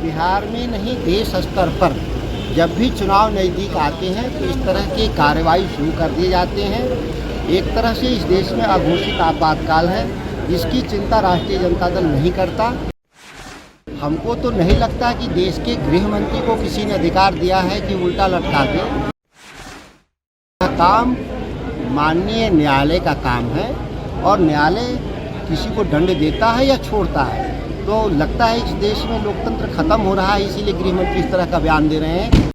बिहार में नहीं, देश स्तर पर जब भी चुनाव नज़दीक आते हैं तो इस तरह के कार्रवाई शुरू कर दिए जाते हैं। एक तरह से इस देश में अघोषित आपातकाल है, जिसकी चिंता राष्ट्रीय जनता दल नहीं करता। हमको तो नहीं लगता कि देश के गृह मंत्री को किसी ने अधिकार दिया है कि उल्टा लटका दे। यह काम माननीय न्यायालय का काम है और न्यायालय किसी को दंड देता है या छोड़ता है। तो लगता है इस देश में लोकतंत्र खत्म हो रहा है, इसीलिए गृह मंत्री इस तरह का बयान दे रहे हैं।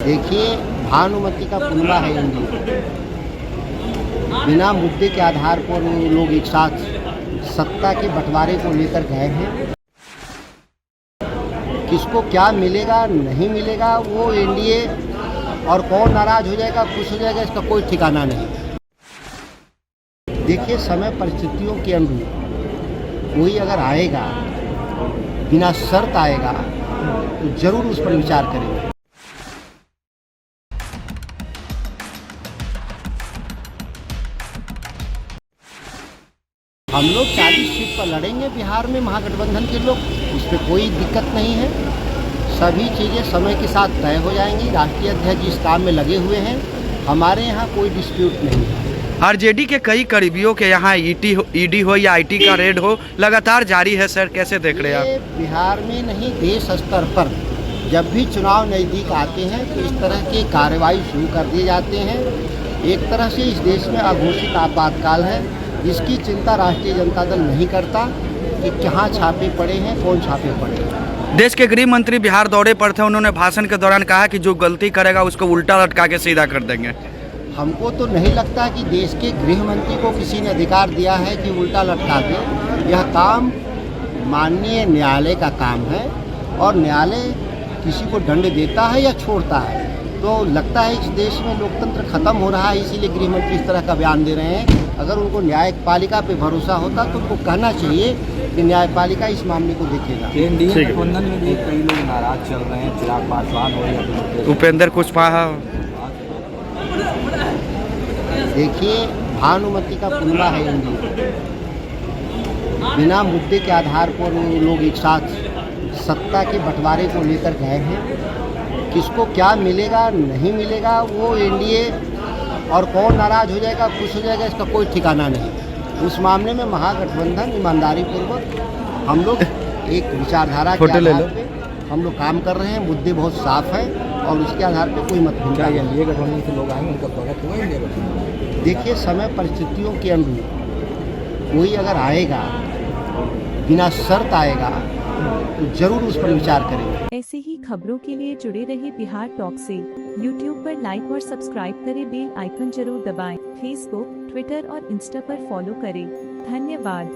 देखिए, भानुमति का पुनवा है इंडिया। बिना मुद्दे के आधार पर वो लोग एक साथ सत्ता के बंटवारे को लेकर गए हैं। किसको क्या मिलेगा नहीं मिलेगा, वो एनडीए और कौन नाराज हो जाएगा खुश हो जाएगा, इसका कोई ठिकाना नहीं। देखिए, समय परिस्थितियों के अनुरूप कोई अगर आएगा, बिना शर्त आएगा, तो जरूर उस पर विचार करेंगे। हम लोग 40 सीट पर लड़ेंगे बिहार में, महागठबंधन के लोग, उस पर कोई दिक्कत नहीं है। सभी चीज़ें समय के साथ तय हो जाएंगी। राष्ट्रीय अध्यक्ष इस काम में लगे हुए हैं, हमारे यहाँ कोई डिस्प्यूट नहीं है। आरजेडी के कई करीबियों के यहाँ ईडी हो या आईटी का रेड हो लगातार जारी है सर, कैसे देख रहे हैं आप? बिहार में नहीं, देश स्तर पर जब भी चुनाव नज़दीक आते हैं तो इस तरह के कार्रवाई शुरू कर दिए जाते हैं। एक तरह से इस देश में अघोषित आपातकाल है, जिसकी चिंता राष्ट्रीय जनता दल नहीं करता कि कहाँ छापे पड़े हैं, कौन छापे पड़े हैं। देश के गृह मंत्री बिहार दौरे पर थे, उन्होंने भाषण के दौरान कहा कि जो गलती करेगा उसको उल्टा लटका के सीधा कर देंगे। हमको तो नहीं लगता कि देश के गृह मंत्री को किसी ने अधिकार दिया है कि उल्टा लटका दे। यह काम माननीय न्यायालय का काम है और न्यायालय किसी को दंड देता है या छोड़ता है। तो लगता है इस देश में लोकतंत्र खत्म हो रहा है, इसीलिए गृह मंत्री इस तरह का बयान दे रहे हैं। अगर उनको न्यायपालिका पे भरोसा होता तो उनको कहना चाहिए कि न्यायपालिका इस मामले को देखेगा। एनडीए गठबंधन में भी कई लोग नाराज चल रहे हैं, चिराग पासवान हो या उपेंद्र कुशवाहा। देखिए, भानुमति का पुनवा है इंडिया। बिना मुद्दे के आधार पर वो लोग एक साथ सत्ता के बंटवारे को लेकर गए हैं। किसको क्या मिलेगा नहीं मिलेगा, वो एनडीए और कौन नाराज हो जाएगा खुश हो जाएगा, इसका कोई ठिकाना नहीं। उस मामले में महागठबंधन ईमानदारी पूर्वक हम लोग एक विचारधारा के आधार पे हम लोग काम कर रहे हैं। मुद्दे बहुत साफ हैं और उसके आधार पे कोई मतभेद नहीं। एनडीए गठबंधन से लोग आएंगे, उनका स्वागत होगा एनडीए गठबंधन। देखिए, समय परिस्थितियों के अनुरूप कोई अगर आएगा, बिना शर्त आएगा, तो जरूर उस पर विचार करेंगे। ऐसे ही खबरों के लिए जुड़े रहिए बिहार टॉक से। यूट्यूब पर लाइक और सब्सक्राइब करें, बेल आइकन जरूर दबाएं। फेसबुक, ट्विटर और इंस्टा पर फॉलो करें। धन्यवाद।